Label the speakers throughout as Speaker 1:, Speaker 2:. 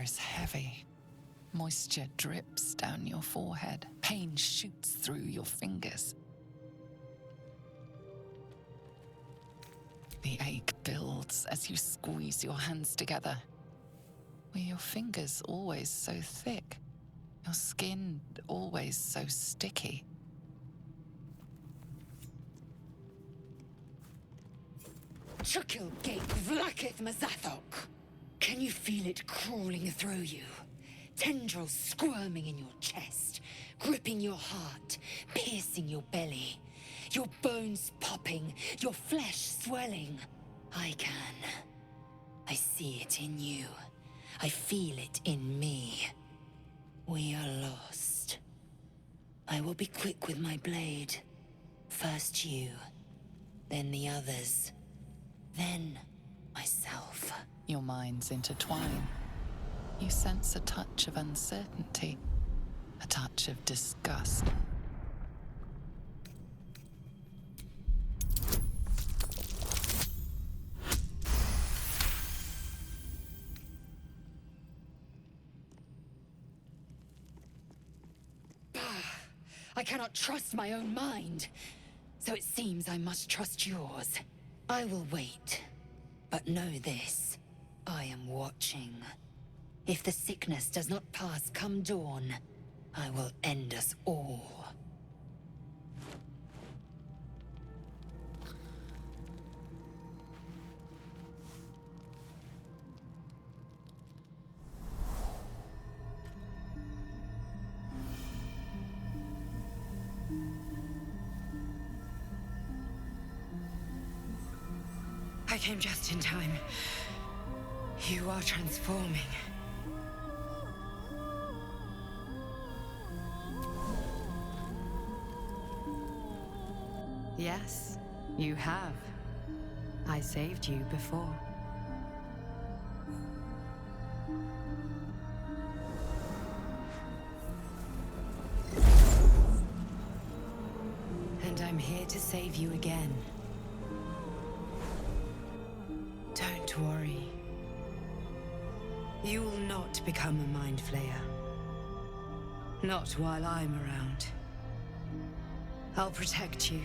Speaker 1: is heavy. Moisture drips down your forehead. Pain shoots through your fingers. The ache builds as you squeeze your hands together. Were your fingers always so thick? Your skin always so sticky?
Speaker 2: Chukil Gate Vlakith Mazathok. Can you feel it crawling through you? Tendrils squirming in your chest, gripping your heart, piercing your belly. Your bones popping, your flesh swelling. I can. I see it in you. I feel it in me. We are lost. I will be quick with my blade. First you, then the others, then myself.
Speaker 1: Your minds intertwine. You sense a touch of uncertainty, a touch of disgust.
Speaker 2: I cannot trust my own mind, so it seems I must trust yours. I will wait, but know this. I am watching. If the sickness does not pass come dawn, I will end us all. I came just in time. You are transforming.
Speaker 3: Yes, you have. I saved you before. And I'm here to save you again. Don't worry. You will not become a Mind Flayer. Not while I'm around. I'll protect you.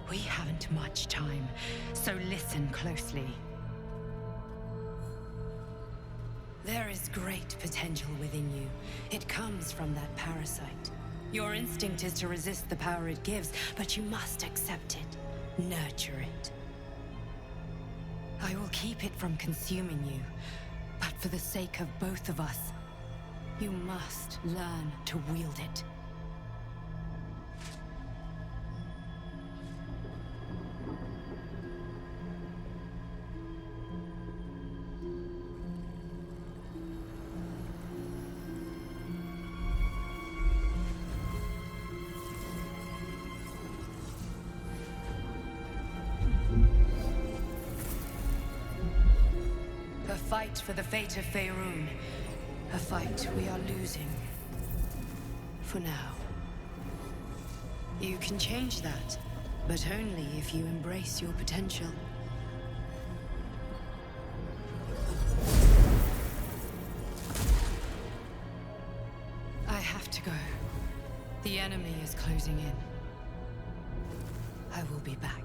Speaker 3: We haven't much time, so listen closely. There is great potential within you. It comes from that parasite. Your instinct is to resist the power it gives, but you must accept it, nurture it. I will keep it from consuming you, but for the sake of both of us, you must learn to wield it. A fight for the fate of Faerun. A fight we are losing. For now. You can change that, but only if you embrace your potential. I have to go. The enemy is closing in. I will be back.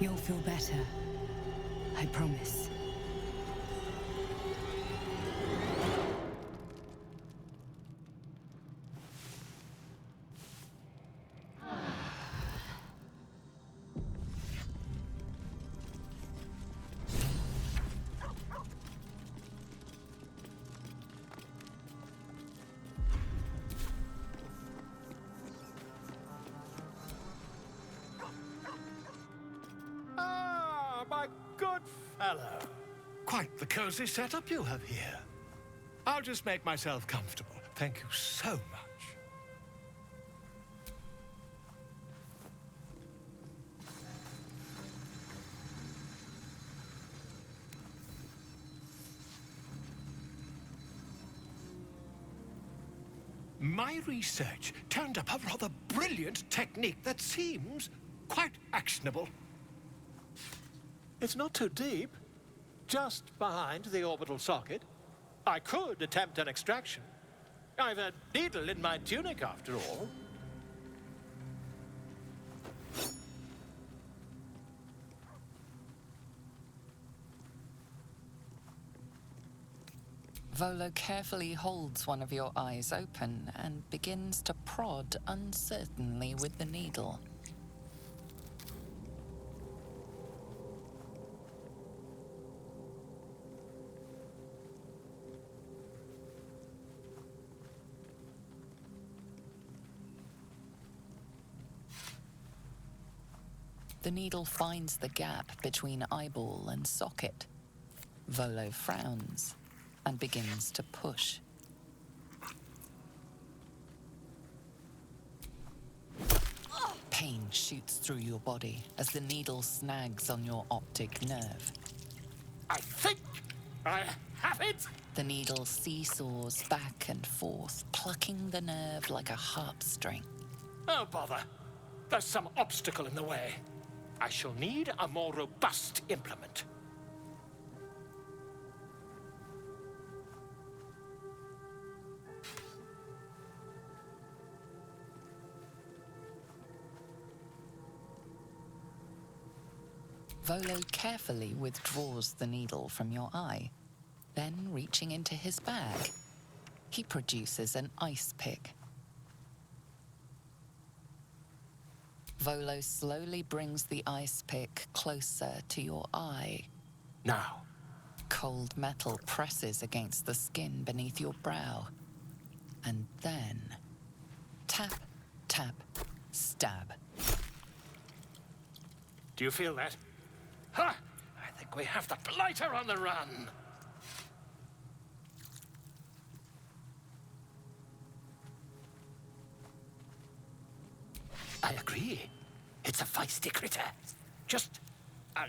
Speaker 3: You'll feel better. I promise.
Speaker 4: My good fellow. Quite the cozy setup you have here. I'll just make myself comfortable. Thank you so much. My research turned up a rather brilliant technique that seems quite actionable. It's not too deep, just behind the orbital socket. I could attempt an extraction. I've a needle in my tunic, after all.
Speaker 1: Volo carefully holds one of your eyes open and begins to prod uncertainly with the needle. The needle finds the gap between eyeball and socket. Volo frowns and begins to push. Pain shoots through your body as the needle snags on your optic nerve.
Speaker 4: I think I have it!
Speaker 1: The needle seesaws back and forth, plucking the nerve like a harp string.
Speaker 4: Oh, bother. There's some obstacle in the way. I shall need a more robust implement.
Speaker 1: Volo carefully withdraws the needle from your eye. Then, reaching into his bag, he produces an ice pick. Volo slowly brings the ice pick closer to your eye.
Speaker 4: Now.
Speaker 1: Cold metal presses against the skin beneath your brow. And then, tap, tap, stab.
Speaker 4: Do you feel that? Ha! I think we have the blighter on the run. I agree. It's a feisty critter. Just a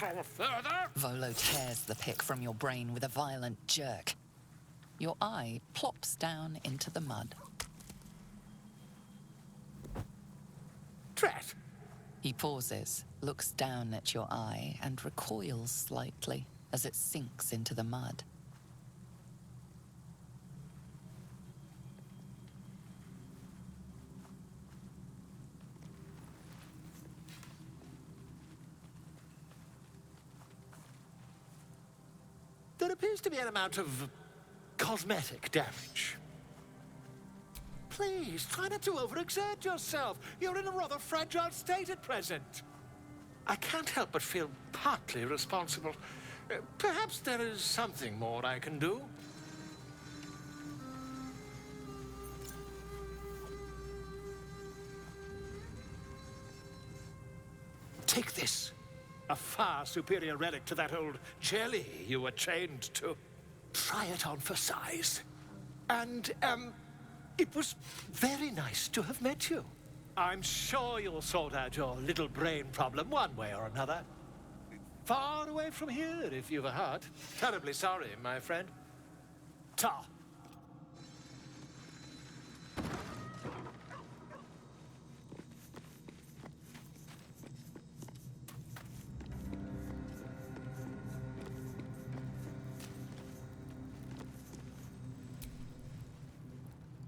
Speaker 4: little further.
Speaker 1: Volo tears the pick from your brain with a violent jerk. Your eye plops down into the mud.
Speaker 4: Drat!
Speaker 1: He pauses, looks down at your eye, and recoils slightly as it sinks into the mud.
Speaker 4: There appears to be an amount of cosmetic damage. Please, try not to overexert yourself. You're in a rather fragile state at present. I can't help but feel partly responsible. Perhaps there is something more I can do. Take this. A far superior relic to that old jelly you were chained to. Try it on for size. And, it was very nice to have met you. I'm sure you'll sort out your little brain problem one way or another. Far away from here, if you've a heart. Terribly sorry, my friend. Ta.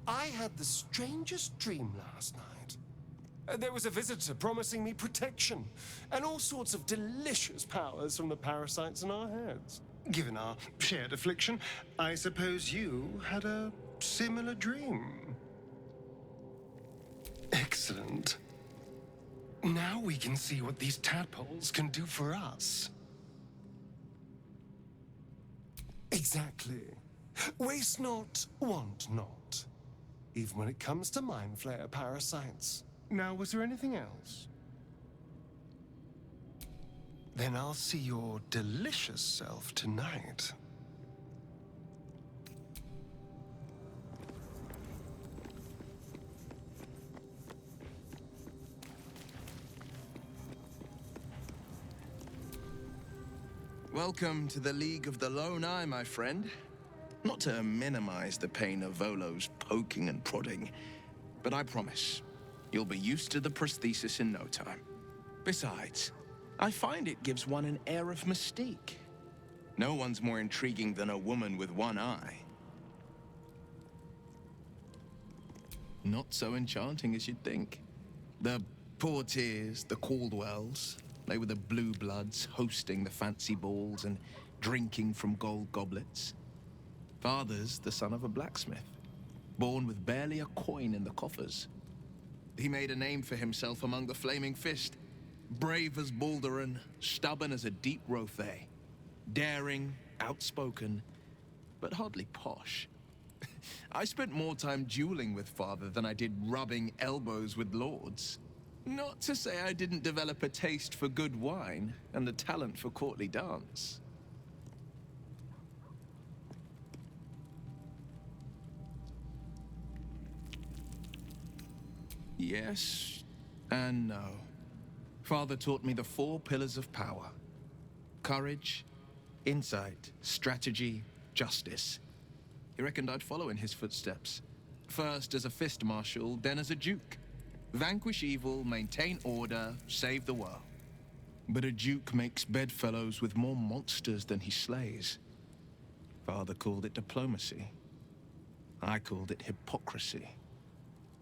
Speaker 5: I had the strangest dream last night. There was a visitor promising me protection and all sorts of delicious powers from the parasites in our heads. Given our shared affliction, I suppose you had a similar dream. Excellent. Now we can see what these tadpoles can do for us. Exactly. Waste not, want not. Even when it comes to mind flayer parasites. Now, was there anything else? Then I'll see your delicious self tonight.
Speaker 6: Welcome to the League of the Lone Eye, my friend. Not to minimize the pain of Volo's poking and prodding, but I promise, you'll be used to the prosthesis in no time. Besides, I find it gives one an air of mystique. No one's more intriguing than a woman with one eye. Not so enchanting as you'd think. The Portiers, the Caldwells, they were the blue bloods hosting the fancy balls and drinking from gold goblets. Father's the son of a blacksmith, born with barely a coin in the coffers. He made a name for himself among the Flaming Fist, brave as Balduran, stubborn as a deep Rothay, daring, outspoken, but hardly posh. I spent more time dueling with Father than I did rubbing elbows with lords. Not to say I didn't develop a taste for good wine and a talent for courtly dance. Yes and no. Father taught me the 4 pillars of power: courage, insight, strategy, justice. He reckoned I'd follow in his footsteps. First as a fist marshal, then as a duke. Vanquish evil, maintain order, save the world. But a duke makes bedfellows with more monsters than he slays. Father called it diplomacy. I called it hypocrisy.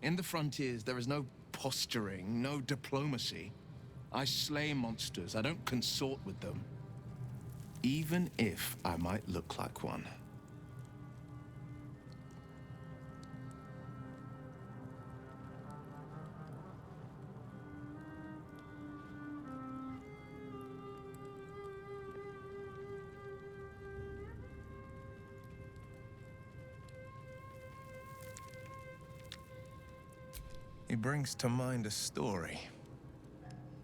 Speaker 6: In the frontiers, there is no posturing, no diplomacy. I slay monsters, I don't consort with them. Even if I might look like one. He brings to mind a story.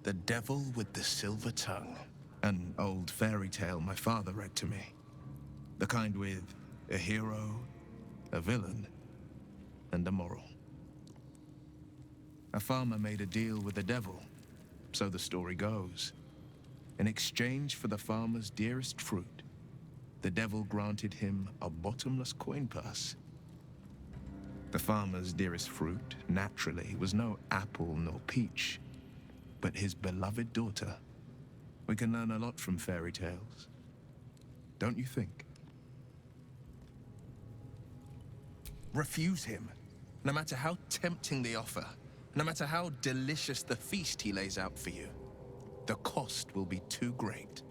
Speaker 6: The Devil with the Silver Tongue. An old fairy tale my father read to me. The kind with a hero, a villain, and a moral. A farmer made a deal with the devil, so the story goes. In exchange for the farmer's dearest fruit, the devil granted him a bottomless coin purse. The farmer's dearest fruit, naturally, was no apple nor peach, but his beloved daughter. We can learn a lot from fairy tales, don't you think? Refuse him, no matter how tempting the offer, no matter how delicious the feast he lays out for you. The cost will be too great.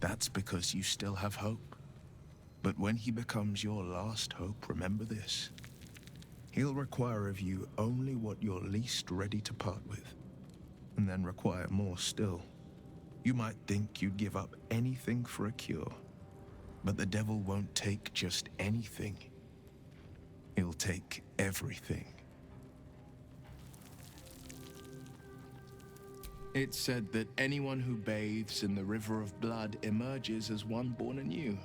Speaker 6: That's because you still have hope. But when he becomes your last hope, remember this. He'll require of you only what you're least ready to part with, and then require more still. You might think you'd give up anything for a cure, but the devil won't take just anything. He'll take everything. It's said that anyone who bathes in the river of blood emerges as one born anew.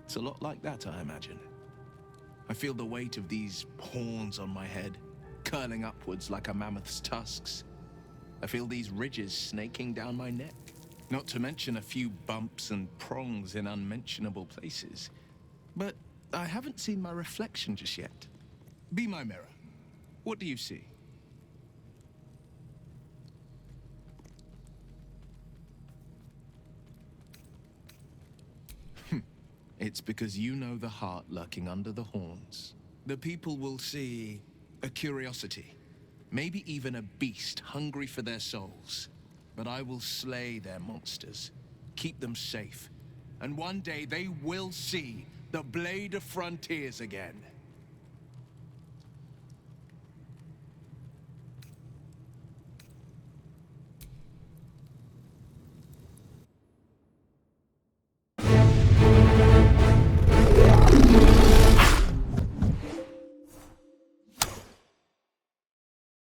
Speaker 6: It's a lot like that, I imagine. I feel the weight of these horns on my head, curling upwards like a mammoth's tusks. I feel these ridges snaking down my neck. Not to mention a few bumps and prongs in unmentionable places. But I haven't seen my reflection just yet. Be my mirror. What do you see? It's because you know the heart lurking under the horns. The people will see a curiosity, maybe even a beast hungry for their souls. But I will slay their monsters, keep them safe, and one day they will see the Blade of Frontiers again.